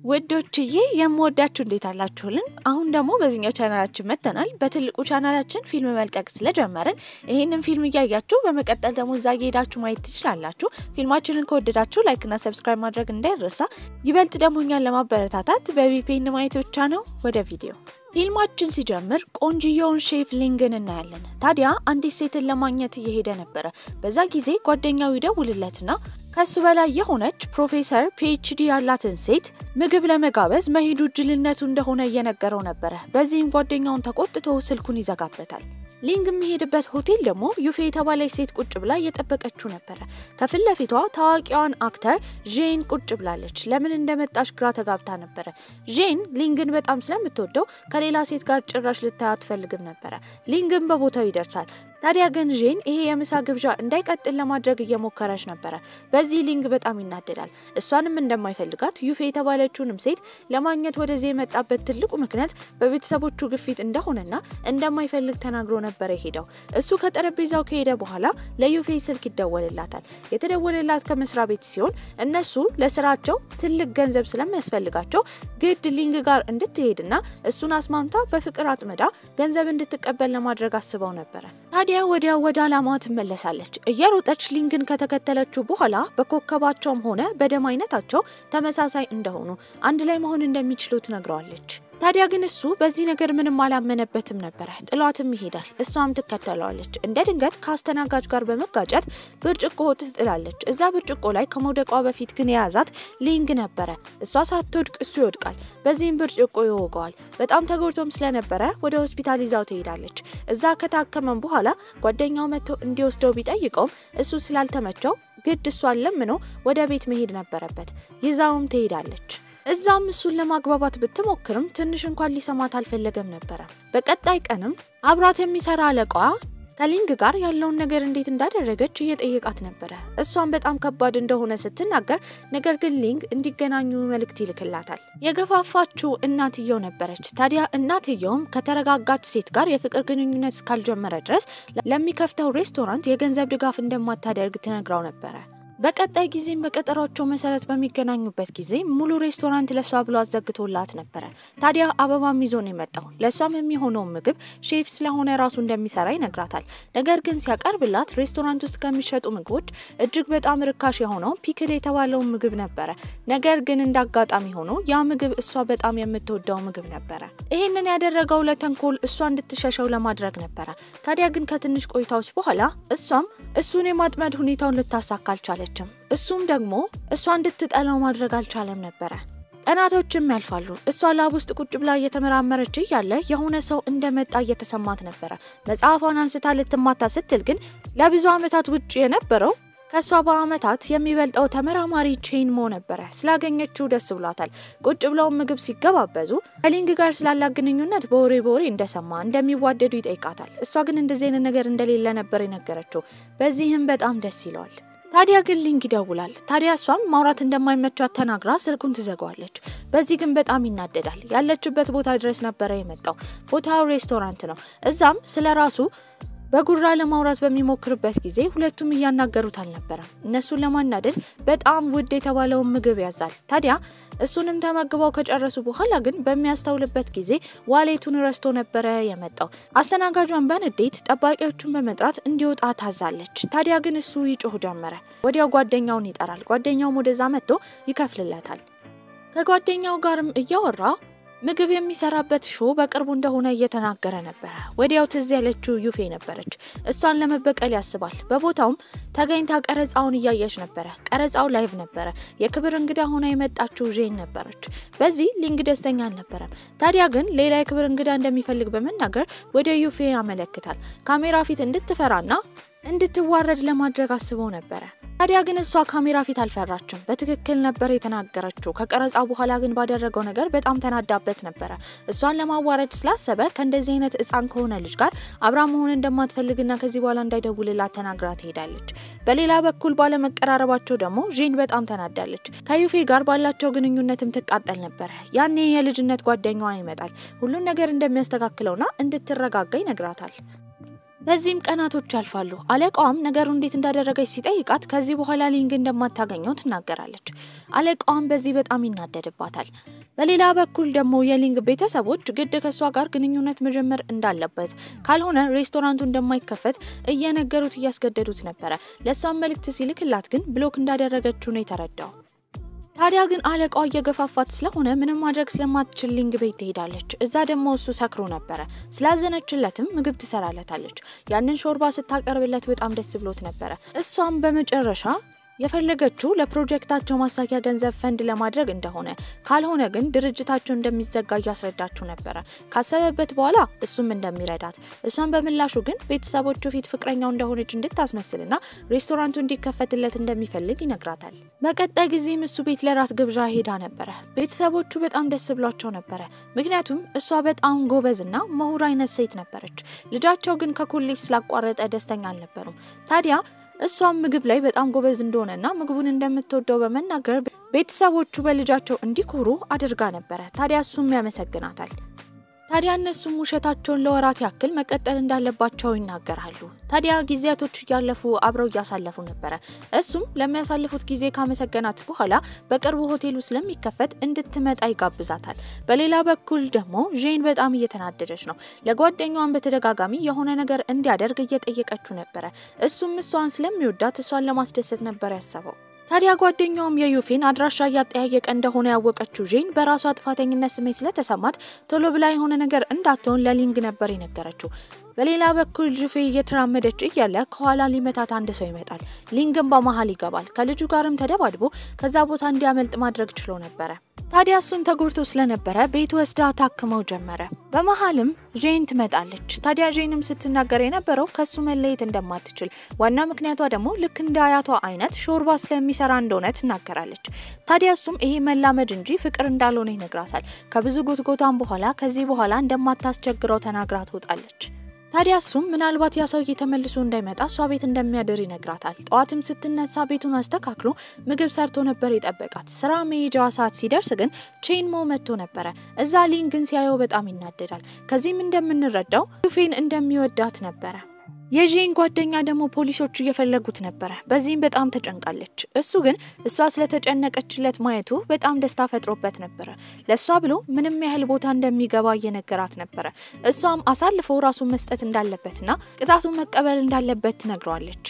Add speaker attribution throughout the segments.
Speaker 1: ወዶችዬ የምወዳችሁ እንዴት አላችሁልን? አሁን ደግሞ በዚህኛው ቻናላችን መተናል። በትልቁ ቻናላችን ፊልም መልቀቅ ስለጀመርን ይሄንን ፊልም እያያችሁ በመቀጠል ደግሞ እዛ ሄዳችሁ ማየት ትችላላችሁ። ፊልማችንን ከወደዳችሁ ላይክ እና ሰብስክራይብ ማድረግ እንዳይረሳ። ይበልጥ ደግሞ እኛን ለማበረታታት በቪፒኤን ማየት ብቻ ነው። ወደ ቪዲዮ ፊልማችን ሲጀምር ቆንጂዮን ሼፍ ሊንግን እናያለን። ታዲያ አንዲት ሴትን ለማግኘት እየሄደ ነበር። በዛ ጊዜ ጓደኛው ይደውልለትና ከሱ በላይ የሆነች ፕሮፌሰር ፒኤችዲ ያላትን ሴት ምግብ ለመጋበዝ መሄዱ ጅልነቱ እንደሆነ እየነገረው ነበር። በዚህም ጓደኛውን ተቆጥቶ ስልኩን ይዘጋበታል። ሊንግ የሚሄድበት ሆቴል ደግሞ ዩፌ የተባለች ሴት ቁጭ ብላ እየጠበቀችው ነበር። ከፊት ለፊቷ ታዋቂዋን አክተር ጄን ቁጭ ብላለች። ለምን እንደመጣች ግራ ተጋብታ ነበር። ጄን ሊንግን በጣም ስለምትወደው ከሌላ ሴት ጋር ጭራሽ ልታይ አትፈልግም ነበር። ሊንግን በቦታው ይደርሳል። ታዲያ ግን ጄን ይሄ የምሳ ግብዣ እንዳይቀጥል ለማድረግ እየሞከረች ነበር። በዚህ ሊንግ በጣም ይናደዳል። እሷንም እንደማይፈልጋት ዩፌ የተባለችውንም ሴት ለማግኘት ወደዚህ የመጣበት ትልቁ ምክንያት በቤተሰቦቹ ግፊት እንደሆነና እንደማይፈልግ ተናግሮ ነበር የሄደው። እሱ ከጠረጴዛው ከሄደ በኋላ ለዩፌ ስልክ ይደወልላታል። የተደወለላት ከመስሪያ ቤት ሲሆን እነሱ ለስራቸው ትልቅ ገንዘብ ስለሚያስፈልጋቸው ግድ ሊንግ ጋር እንድትሄድና እሱን አስማምታ በፍቅር አጥመዳ ገንዘብ እንድትቀበል ለማድረግ አስበው ነበር። ታዲያ ወዲያው ወደ አላማዋ ትመለሳለች። እየሮጠች ሊንግን ከተከተለችው በኋላ በኮከባቸውም ሆነ በደም አይነታቸው ተመሳሳይ እንደሆኑ አንድ ላይ መሆን እንደሚችሉ ትነግረዋለች። ታዲያ ግን እሱ በዚህ ነገር ምንም አላመነበትም ነበር። ጥሏትም ይሄዳል። እሷም ትከተለዋለች። እንደ ድንገት ከአስተናጋጅ ጋር በመጋጨት ብርጭቆ ትጥላለች። እዛ ብርጭቆ ላይ ከመውደቋ በፊት ግን የያዛት ሊንግ ነበር። እሷ ሳትወድቅ እሱ ይወድቃል። በዚህም ብርጭቆ ይወጋዋል። በጣም ተጎድቶም ስለነበረ ወደ ሆስፒታል ይዛው ትሄዳለች። እዛ ከታከመም በኋላ ጓደኛው መጥቶ እንዲወስደው ቢጠይቀውም እሱ ስላልተመቸው ግድ እሷን ለምኖ ወደ ቤት መሄድ ነበረበት። ይዛውም ትሄዳለች። እዛም እሱን ለማግባባት ብትሞክርም ትንሽ እንኳን ሊሰማት አልፈለገም ነበር። በቀጣይ ቀንም አብራት የሚሰራ አለቃዋ ከሊንግ ጋር ያለውን ነገር እንዴት እንዳደረገች እየጠየቃት ነበር። እሷም በጣም ከባድ እንደሆነ ስትናገር ነገር ግን ሊንግ እንዲገናኙ መልእክት ይልክላታል። የገፋፋችው እናትየው ነበረች። ታዲያ እናትየውም ከተረጋጋች ሴት ጋር የፍቅር ግንኙነት እስካልጀመረ ድረስ ለሚከፍተው ሬስቶራንት የገንዘብ ድጋፍ እንደማታደርግ ትነግራው ነበር። በቀጣይ ጊዜም በቀጠሯቸው መሰረት በሚገናኙበት ጊዜ ሙሉ ሬስቶራንት ለሷ ብሎ አዘግቶላት ነበር። ታዲያ አበባም ይዞ ነው የመጣው። ለሷም የሚሆነው ምግብ ሼፍ ስለሆነ ራሱ እንደሚሰራ ይነግራታል። ነገር ግን ሲያቀርብላት ሬስቶራንት ውስጥ ከሚሸጡ ምግቦች እጅግ በጣም ርካሽ የሆነው ፒክል የተባለው ምግብ ነበር። ነገር ግን እንዳጋጣሚ ሆኖ ያ ምግብ እሷ በጣም የምትወደው ምግብ ነበር። ይሄንን ያደረገው ለተንኮል እሷ እንድትሸሸው ለማድረግ ነበር። ታዲያ ግን ከትንሽ ቆይታዎች በኋላ እሷም እሱን የማጥመድ ሁኔታውን ልታሳካ አልቻለችም። እሱም ደግሞ እሷ እንድትጠላው ማድረግ አልቻለም ነበር። ቀናቶችም ያልፋሉ። እሷ ላብ ውስጥ ቁጭ ብላ እየተመራመረች ያለ የሆነ ሰው እንደመጣ እየተሰማት ነበር። መጽሐፏን አንስታ ልትማታ ስትል ግን ለብዙ ዓመታት ውጭ የነበረው ከሷ በአመታት የሚበልጠው ተመራማሪ ቼን ሞ ነበር። ስላገኘችው ደስ ብሏታል። ቁጭ ብለው ምግብ ሲገባበዙ ከሊንግ ጋር ስላላት ግንኙነት በወሬ እንደሰማ እንደሚዋደዱ ይጠይቃታል። እሷ ግን እንደዚህ አይነት ነገር እንደሌለ ነበር የነገረችው። በዚህም በጣም ደስ ይለዋል። ታዲያ ግን ሊንግ ይደውላል። ታዲያ እሷም ማውራት እንደማይመቻት ተናግራ ስልኩን ትዘጋዋለች። በዚህ ግን በጣም ይናደዳል። ያለችበት ቦታ ድረስ ነበር የመጣው። ቦታው ሬስቶራንት ነው። እዛም ስለራሱ በጉራ ለማውራት በሚሞክርበት ጊዜ ሁለቱም እያናገሩት አልነበረም። እነሱን ለማናደድ በጣም ውድ የተባለውን ምግብ ያዛል። ታዲያ እሱንም ተመግበው ከጨረሱ በኋላ ግን በሚያስተውልበት ጊዜ ዋሌቱን ረስቶ ነበር የመጣው። አስተናጋጇን በንዴት ጠባቂዎቹን በመጥራት እንዲወጣ ታዛለች። ታዲያ ግን እሱ ይጮህ ጀመረ። ወዲያው ጓደኛውን ይጠራል። ጓደኛውም ወደዛ መጥቶ ይከፍልለታል። ከጓደኛው ጋርም እያወራ ምግብ የሚሰራበት ሾው በቅርቡ እንደሆነ እየተናገረ ነበር። ወዲያው ትዝ ያለችው ዩፌ ነበረች። እሷን ለመበቀል ያስባል። በቦታውም ተገኝታ ቀረጻውን እያየች ነበር። ቀረጻው ላይቭ ነበር። የክብር እንግዳ ሆና የመጣችው ጄን ነበረች። በዚህ ሊንግ ደስተኛ አልነበረም። ታዲያ ግን ሌላ የክብር እንግዳ እንደሚፈልግ በመናገር ወደ ዩፌ ያመለክታል። ካሜራ ፊት እንድትፈራና እንድትዋረድ ለማድረግ አስበው ነበር። ታዲያ ግን እሷ ካሜራ ፊት አልፈራችም። በትክክል ነበር የተናገረችው። ከቀረጻው በኋላ ግን ባደረገው ነገር በጣም ተናዳበት ነበር። እሷን ለማዋረድ ስላሰበ ከእንደዚህ አይነት ሕፃን ከሆነ ልጅ ጋር አብራ መሆን እንደማትፈልግና ከዚህ በኋላ እንዳይደውልላት ተናግራ ትሄዳለች። በሌላ በኩል ባለመቀራረባቸው ደግሞ ጄን በጣም ተናዳለች። ከዩፌ ጋር ባላቸው ግንኙነትም ትቃጠል ነበር። ያኔ የልጅነት ጓደኛዋ ይመጣል። ሁሉን ነገር እንደሚያስተካክለውና እንድትረጋጋ ይነግራታል። በዚህም ቀናቶች ያልፋሉ አለቃዋም ነገሩ እንዴት እንዳደረገች ሲጠይቃት ከዚህ በኋላ ሊንግ እንደማታገኘው ትናገራለች አለቃዋም በዚህ በጣም ይናደድባታል በሌላ በኩል ደግሞ የሊንግ ቤተሰቦች ግድ ከሷ ጋር ግንኙነት መጀመር እንዳለበት ካልሆነ ሬስቶራንቱ እንደማይከፈት እየነገሩት እያስገደዱት ነበር ለሷም መልእክት ሲልክላት ግን ብሎክ እንዳደረገችው ነው የተረዳው ታዲያ ግን አለቃው እየገፋፋት ስለሆነ ምንም ማድረግ ስለማትችል ሊንግ ቤት ትሄዳለች እዛ ደግሞ እሱ ሰክሮ ነበር ስላዘነችለትም ምግብ ትሰራለታለች ያንን ሾርባ ስታቀርብለት በጣም ደስ ብሎት ነበር እሷም በመጨረሻ የፈለገችው ለፕሮጀክታቸው ማሳኪያ ገንዘብ ፈንድ ለማድረግ እንደሆነ ካልሆነ ግን ድርጅታቸው እንደሚዘጋ ያስረዳቸው ነበር ካሰበበት በኋላ እሱም እንደሚረዳት እሷን በመላሹ ግን ቤተሰቦቹ ፊት ፍቅረኛው እንደሆነች እንድታስመስልና ሬስቶራንቱ እንዲከፈትለት እንደሚፈልግ ይነግራታል በቀጣይ ጊዜም እሱ ቤት ለራት ግብዣ ሄዳ ነበር ቤተሰቦቹ በጣም ደስ ብሏቸው ነበር ምክንያቱም እሷ በጣም ጎበዝና ምሁር አይነት ሴት ነበረች ልጃቸው ግን ከኮሌጅ ስላቋረጠ ደስተኛ አልነበሩም ታዲያ እሷም ምግብ ላይ በጣም ጎበዝ እንደሆነና ምግቡን እንደምትወደው በመናገር ቤተሰቦቹ በልጃቸው እንዲኮሩ አድርጋ ነበር ታዲያ እሱም ያመሰግናታል ታዲያ እነሱም ውሸታቸውን ለወራት ያክል መቀጠል እንዳለባቸው ይናገራሉ ታዲያ ጊዜያቶች ያለፉ አብረው ያሳለፉ ነበር እሱም ለሚያሳልፉት ጊዜ ካመሰገናት በኋላ በቅርቡ ሆቴሉ ስለሚከፈት እንድትመጣ ይጋብዛታል በሌላ በኩል ደግሞ ጄን በጣም እየተናደደች ነው ለጓደኛዋን በተደጋጋሚ የሆነ ነገር እንዲያደርግ እየጠየቀችው ነበር እሱም እሷን ስለሚወዳት እሷን ለማስደሰት ነበር ያሰበው ታዲያ ጓደኛውም የዩፌን አድራሻ ያጠያየቀ እንደሆነ ያወቀችው ጄን በራሷ ጥፋተኝነት ስሜት ስለተሰማት ቶሎ ብላ የሆነ ነገር እንዳትሆን ለሊንግ ነበር የነገረችው በሌላ በኩል ጁፌ እየተራመደች እያለ ከኋላ ሊመታት አንድ ሰው ይመጣል ሊንግም በመሃል ይገባል ከልጁ ጋርም ተደባድቦ ከዛ ቦታ እንዲያመልጥ ማድረግ ችሎ ነበር ታዲያ እሱም ተጎድቶ ስለነበረ ቤት ወስዳ ታክመው ጀመረ በመሃልም ጄን ትመጣለች ታዲያ ጄንም ስትናገር የነበረው ከሱ መለየት እንደማትችል ዋና ምክንያቷ ደግሞ ልክ እንደ አያቷ አይነት ሾርባ ስለሚሰራ እንደሆነ ትናገራለች ታዲያ እሱም ይሄ መላመድ እንጂ ፍቅር እንዳልሆነ ይነግራታል ከብዙ ጎትጎታም በኋላ ከዚህ በኋላ እንደማታስቸግረው ተናግራ ትወጣለች ታዲያ እሱም ምናልባት ያ ሰው እየተመልሶ እንዳይመጣ እሷ ቤት እንደሚያድር ይነግራታል ጧትም ስትነሳ ቤቱን አስተካክሎ ምግብ ሰርቶ ነበር የጠበቃት ስራ መሄጃዋ ሰዓት ሲደርስ ግን ቼንሞ መጥቶ ነበር እዛ ሊንግን ሲያየው በጣም ይናደዳል ከዚህም እንደምንረዳው ዩፌን እንደሚወዳት ነበር የጄን ጓደኛ ደግሞ ፖሊሶቹ እየፈለጉት ነበር በዚህም በጣም ተጨንቃለች እሱ ግን እሷ ስለተጨነቀችለት ማየቱ በጣም ደስታ ፈጥሮበት ነበር ለሷ ብሎ ምንም ያህል ቦታ እንደሚገባ እየነገራት ነበር እሷም አሳልፎ ራሱን መስጠት እንዳለበትና ቅጣቱን መቀበል እንዳለበት ትነግረዋለች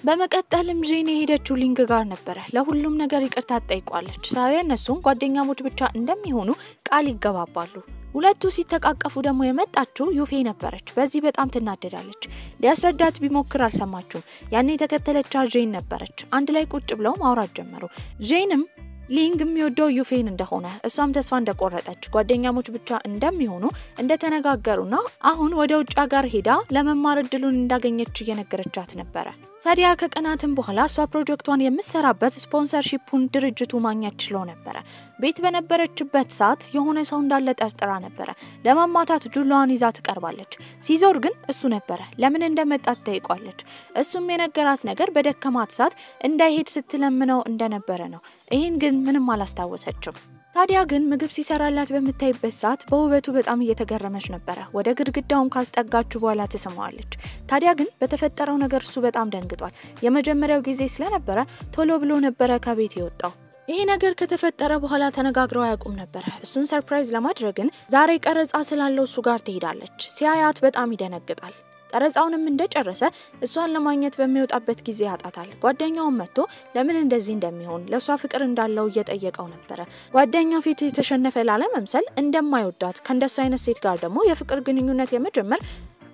Speaker 1: በመቀጠልም ጄን የሄደችው ሊንግ ጋር ነበር ለሁሉም ነገር ይቅርታ ጠይቋለች ታዲያ እነሱም ጓደኛሞች ብቻ እንደሚሆኑ ቃል ይገባባሉ ሁለቱ ሲተቃቀፉ ደግሞ የመጣችው ዩፌ ነበረች በዚህ በጣም ትናደዳለች ሊያስረዳት ቢሞክር አልሰማችም ያኔ ተከተለቻት ጄን ነበረች አንድ ላይ ቁጭ ብለው ማውራት ጀመሩ ጄንም ሊንግ የሚወደው ዩፌን እንደሆነ እሷም ተስፋ እንደቆረጠች ጓደኛሞች ብቻ እንደሚሆኑ እንደተነጋገሩና አሁን ወደ ውጭ ሀገር ሄዳ ለመማር እድሉን እንዳገኘች እየነገረቻት ነበር ታዲያ ከቀናትም በኋላ እሷ ፕሮጀክቷን የምትሰራበት ስፖንሰርሺፑን ድርጅቱ ማግኘት ችሎ ነበር ቤት በነበረችበት ሰዓት የሆነ ሰው እንዳለ ጠርጥራ ነበር ለማማታት ዱላዋን ይዛ ትቀርባለች ሲዞር ግን እሱ ነበር ለምን እንደመጣት ጠይቋለች እሱም የነገራት ነገር በደከማት ሰዓት እንዳይሄድ ስትለምነው እንደነበረ ነው ይሄን ግን ምንም አላስታወሰችም ታዲያ ግን ምግብ ሲሰራላት በመታይበት ሰዓት በውበቱ በጣም እየተገረመች ነበር ወደ ግድግዳውም ካስጠጋችሁ በኋላ ተሰማዋለች ታዲያ ግን በተፈጠረው ነገር እሱ በጣም ደንግጧል የመጀመሪያው ጊዜ ስለነበረ ቶሎ ብሎ ነበር ከቤት የወጣው ይሄ ነገር ከተፈጠረ በኋላ ተነጋግረው ያቁም ነበር እሱን ሰርፕራይዝ ለማድረግ ግን ዛሬ ቀረጻ ስላለው እሱ ጋር ትሄዳለች ሲያያት በጣም ይደነግጣል ቀረጻውንም እንደጨረሰ እሷን ለማግኘት በሚወጣበት ጊዜ ያጣታል ጓደኛው መጥቶ ለምን እንደዚህ እንደሚሆን ለሷ ፍቅር እንዳለው እየጠየቀው ነበር ጓደኛው ፊት የተሸነፈ ላለመምሰል እንደማይወዳት ከእንደሱ አይነት ሴት ጋር ደግሞ የፍቅር ግንኙነት የመጀመር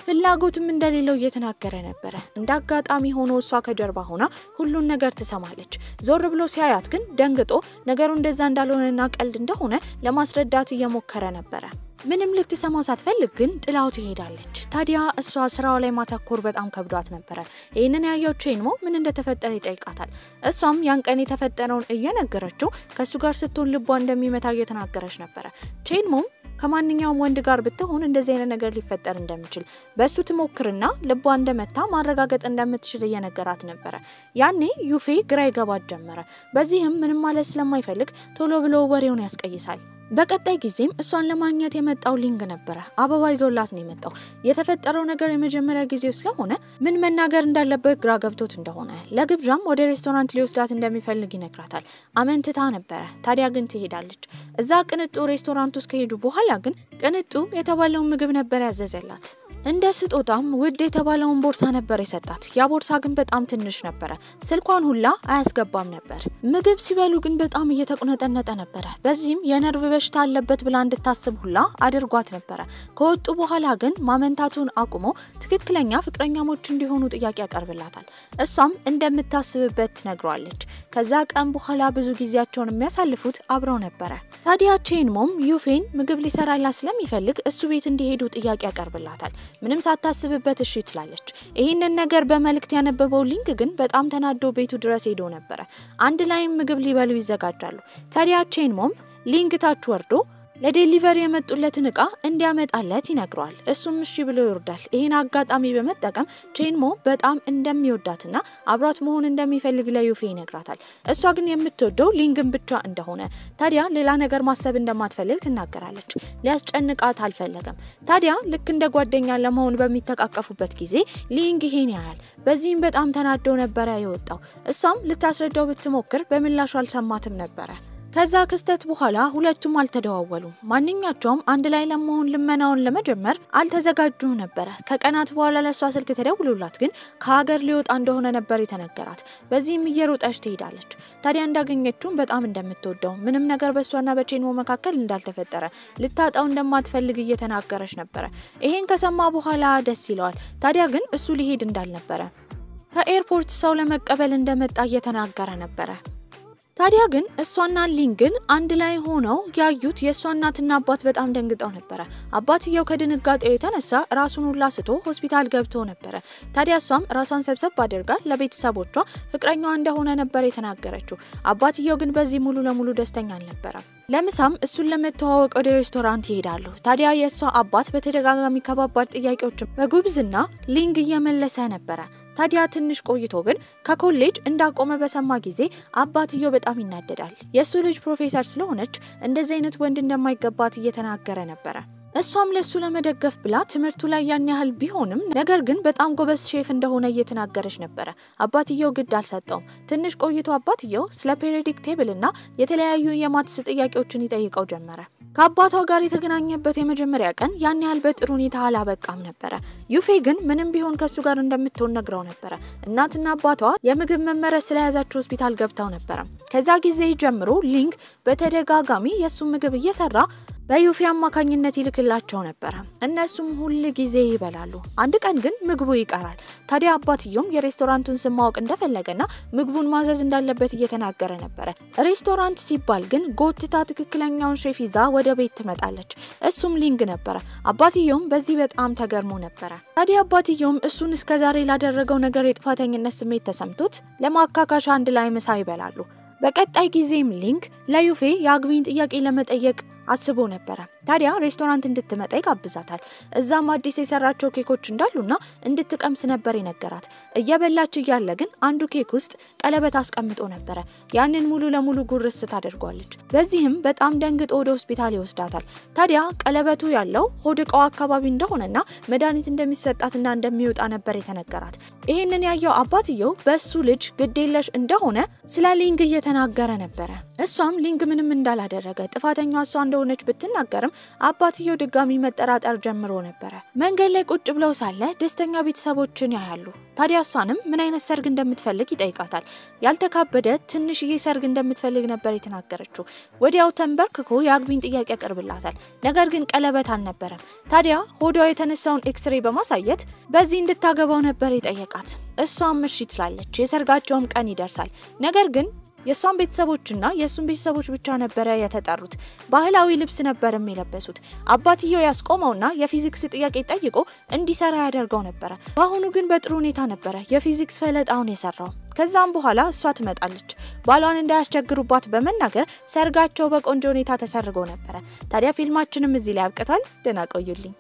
Speaker 1: ፍላጎትም እንደሌለው እየተናገረ ነበር እንዳጋጣሚ ሆኖ እሷ ከጀርባ ሆና ሁሉን ነገር ትሰማለች ዞር ብሎ ሲያያት ግን ደንግጦ ነገሩ እንደዛ እንዳልሆነና ቀልድ እንደሆነ ለማስረዳት እየሞከረ ነበር ምንም ልትሰማው ሳትፈልግ ግን ጥላው ትሄዳለች ታዲያ እሷ ስራው ላይ ማተኮር በጣም ከብዷት ነበር ይሄንን ያየው ቼንሞ ምን እንደተፈጠረ ይጠይቃታል እሷም ያን ቀን የተፈጠረውን እየነገረችው ከሱ ጋር ስትሆን ልቧ እንደሚመታ እየተናገረች ነበር ቼንሞ ከማንኛውም ወንድ ጋር ብትሆን እንደዚህ አይነት ነገር ሊፈጠር እንደሚችል በሱ ትሞክርና ልቧ እንደመታ ማረጋገጥ እንደምትችል እየነገራት ነበር ያኔ ዩፌ ግራ ይገባት ጀመረ በዚህም ምንም ማለት ስለማይፈልግ ቶሎ ብሎ ወሬውን ያስቀይሳል በቀጣይ ጊዜም እሷን ለማግኘት የመጣው ሊንግ ነበር አበባ ይዞላት ነው የመጣው የተፈጠረው ነገር የመጀመሪያ ጊዜው ስለሆነ ምን መናገር እንዳለበት ግራ ገብቶት እንደሆነ ለግብዣም ወደ ሬስቶራንት ሊወስዳት እንደሚፈልግ ይነግራታል አመንትታ ነበር ታዲያ ግን ትሄዳለች እዛ ቅንጡ ሬስቶራንት ውስጥ ከሄዱ በኋላ ግን ቅንጡ የተባለው ምግብ ነበር ያዘዘላት እንደ ስጦታም ውድ የተባለውን ቦርሳ ነበር የሰጣት ያ ቦርሳ ግን በጣም ትንሽ ነበር ስልኳን ሁላ አያስገባም ነበር ምግብ ሲበሉ ግን በጣም እየተቆነጠነጠ ነበር በዚህም የነርቭ በሽታ አለበት ብላ እንድታስብ ሁላ አድርጓት ነበር ከወጡ በኋላ ግን ማመንታቱን አቁሞ ትክክለኛ ፍቅረኛሞች እንዲሆኑ ጥያቄ ያቀርብላታል እሷም እንደምታስብበት ትነግሯለች ከዛ ቀን በኋላ ብዙ ጊዜያቸውን የሚያሳልፉት አብረው ነበር ታዲያ ቼንሞም ዩፌን ምግብ ሊሰራላት ስለሚፈልግ እሱ ቤት እንዲሄዱ ጥያቄ ያቀርብላታል ምንም ሳታስብበት እሺ ትላለች ይሄንን ነገር በመልክት ያነበበው ሊንክ ግን በጣም ተናዶ ቤቱ ድረስ ሄዶ ነበር አንድ ላይ ምግብ ሊበሉ ይዘጋጃሉ ታዲያ ቼንሞም ሊንክ ታች ወርዶ ለዴሊቨሪ የመጡለትን እቃ እንዲያመጣለት ይነግራል እሱም እሺ ብሎ ይወርዳል ይሄን አጋጣሚ በመጠቀም ቼንሞ በጣም እንደሚወዳትና አብራት መሆን እንደሚፈልግ ለዩፌ ይነግራታል እሷ ግን የምትወደው ሊንግን ብቻ እንደሆነ ታዲያ ሌላ ነገር ማሰብ እንደማትፈልግ ትናገራለች ሊያስጨንቃት አልፈለገም ታዲያ ልክ እንደ ጓደኛ ለመሆን በሚተቃቀፉበት ጊዜ ሊንግ ይሄን ያያል በዚህም በጣም ተናዶ ነበር የወጣው እሷም ልታስረዳው ብትሞክር በምላሹ አልሰማትም ነበር ከዛ ክስተት በኋላ ሁለቱም አልተደዋወሉም ማንኛቸውም አንድ ላይ ለመሆን ልመናውን ለመጀመር አልተዘጋጁም ነበር ከቀናት በኋላ ለሷ ስልክ ተደውሎላት ግን ከሀገር ሊወጣ እንደሆነ ነበር የተነገራት በዚህም እየሮጠች ትሄዳለች ታዲያ እንዳገኘችው በጣም እንደምትወደው ምንም ነገር በሷና በቼንሞ መካከል እንዳልተፈጠረ ልታጣው እንደማትፈልግ እየተናገረች ነበር ይሄን ከሰማ በኋላ ደስ ይለዋል ታዲያ ግን እሱ ሊሄድ እንዳልነበረ ከኤርፖርት ሰው ለመቀበል እንደመጣ እየተናገረ ነበር ታዲያ ግን እሷና ሊንግን አንድ ላይ ሆነው ያዩት የሷ እናትና አባት በጣም ደንግጠው ነበር አባትየው ከድንጋጤው የተነሳ ራሱን ሁላ ስቶ ሆስፒታል ገብቶ ነበር ታዲያ እሷም ራሷን ሰብሰብ አድርጋ ለቤተሰቦቿ ፍቅረኛዋ እንደሆነ ነበር የተናገረችው አባትየው ግን በዚህ ሙሉ ለሙሉ ደስተኛ አልነበረም ለምሳም እሱን ለመተዋወቅ ወደ ሬስቶራንት ይሄዳሉ ታዲያ የሷ አባት በተደጋጋሚ ከባባድ ጥያቄዎች በጉብዝና ሊንግ እየመለሰ ነበር ታዲያ ትንሽ ቆይቶ ግን ከኮሌጅ እንዳቆመ በሰማ ጊዜ አባትየው በጣም ይናደዳል የሱ ልጅ ፕሮፌሰር ስለሆነች እንደዚህ አይነት ወንድ እንደማይገባት እየተናገረ ነበር እሷም ለሱ ለመደገፍ ብላ ትምርቱ ላይ ያን ያህል ቢሆንም ነገር ግን በጣም ጎበዝ ሼፍ እንደሆነ እየተናገረች ነበር አባትየው ግድ አልሰጠውም ትንሽ ቆይቶ አባትየው ስለ ፔሪዮዲክ ቴብልና የተለያዩ የማትስ ጥያቄዎችን ይጠይቀው ጀመረ ከአባቷ ጋር የተገናኘበት የመጀመሪያ ቀን ያን ያህል በጥሩ ሁኔታ አላበቃም ነበር ዩፌ ግን ምንም ቢሆን ከሱ ጋር እንደምትሆን ነግራው ነበር እናትና አባቷ የምግብ መመረዝ ስለያዛቸው ሆስፒታል ገብታው ነበር ከዛ ጊዜ ጀምሮ ሊንግ በተደጋጋሚ የሱ ምግብ እየሰራ በዩፌ አማካኝነት ይልክላቸው ነበር እነሱም ሁሉ ጊዜ ይበላሉ አንድ ቀን ግን ምግቡ ይቀራል ታዲያ አባትየውም የሬስቶራንቱን ስም ማወቅ እንደፈለገና ምግቡን ማዘዝ እንዳለበት እየተናገረ ነበር ሬስቶራንት ሲባል ግን ጎትታ ትክክለኛውን ሼፍ ይዛ ወደ ቤት ትመጣለች እሱም ሊንግ ነበር አባትየውም በዚህ በጣም ተገርሞ ነበር ታዲያ አባትየውም እሱን እስከዛሬ ላደረገው ነገር የጥፋተኝነት ስሜት ተሰምቶት ለማካካሻ አንድ ላይ ምሳ ይበላሉ በቀጣይ ጊዜም ሊንግ ለዩፌ ያግቢን ጥያቄ ለመጠየቅ አስቦ ነበር ታዲያ ሬስቶራንት እንድትመጣ ይጋብዛታል እዛም አዲስ የሰራቸው ኬኮች እንዳሉና እንድትቀምስ ነበር የነገራት እየበላች እያለ ግን አንዱ ኬክ ውስጥ ቀለበት አስቀምጦ ነበር ያንን ሙሉ ለሙሉ ጉርስ ታደርጓለች በዚህም በጣም ደንግጦ ወደ ሆስፒታል ይወስዳታል ታዲያ ቀለበቱ ያለው ሆድቃው አካባቢ እንደሆነና መድኃኒት እንደሚሰጣትና እንደሚወጣ ነበር የተነገራት ይሄንን ያየው አባትየው በሱ ልጅ ግዴለሽ እንደሆነ ስለ ሊንግ እየተናገረ ነበር እሷም ሊንግ ምንም እንዳላደረገ ጥፋተኛዋ እሷ እንደሆነች ብትናገርም አባትየው ድጋሚ መጠራጠር ጀምሮ ነበር መንገድ ላይ ቁጭ ብለው ሳለ ደስተኛ ቤተሰቦችን ያያሉ ታዲያ እሷንም ምን አይነት ሰርግ እንደምትፈልግ ይጠይቃታል ያልተካበደ ትንሽዬ ሰርግ እንደምትፈልግ ነበር የተናገረችው ወዲያው ተንበርክኮ ያግቢን ጥያቄ ያቀርብላታል ነገር ግን ቀለበት አልነበረም ታዲያ ሆዷ የተነሳውን ኤክስሬ በማሳየት በዚህ እንድታገባው ነበር የጠየቃት እሷም እሺ ትላለች የሰርጋቸውም ቀን ይደርሳል ነገር ግን የሷን ቤተሰቦችና የሱን ቤተሰቦች ብቻ ነበር የተጠሩት ባህላዊ ልብስ ነበር የሚለበሱት አባትየው ያስቆመውና የፊዚክስ ጥያቄ ጠይቆ እንዲሰራ ያደርገው ነበር ባሁኑ ግን በጥሩ ሁኔታ ነበር የፊዚክስ ፈለጣውን የሰራው ከዛም በኋላ እሷ ትመጣለች ባሏን እንዳያስቸግሩባት በመናገር ሰርጋቸው በቆንጆ ሁኔታ ተሰርጎ ነበር ታዲያ ፊልማችንም እዚህ ላይ አብቅቷል ደና ቆዩልኝ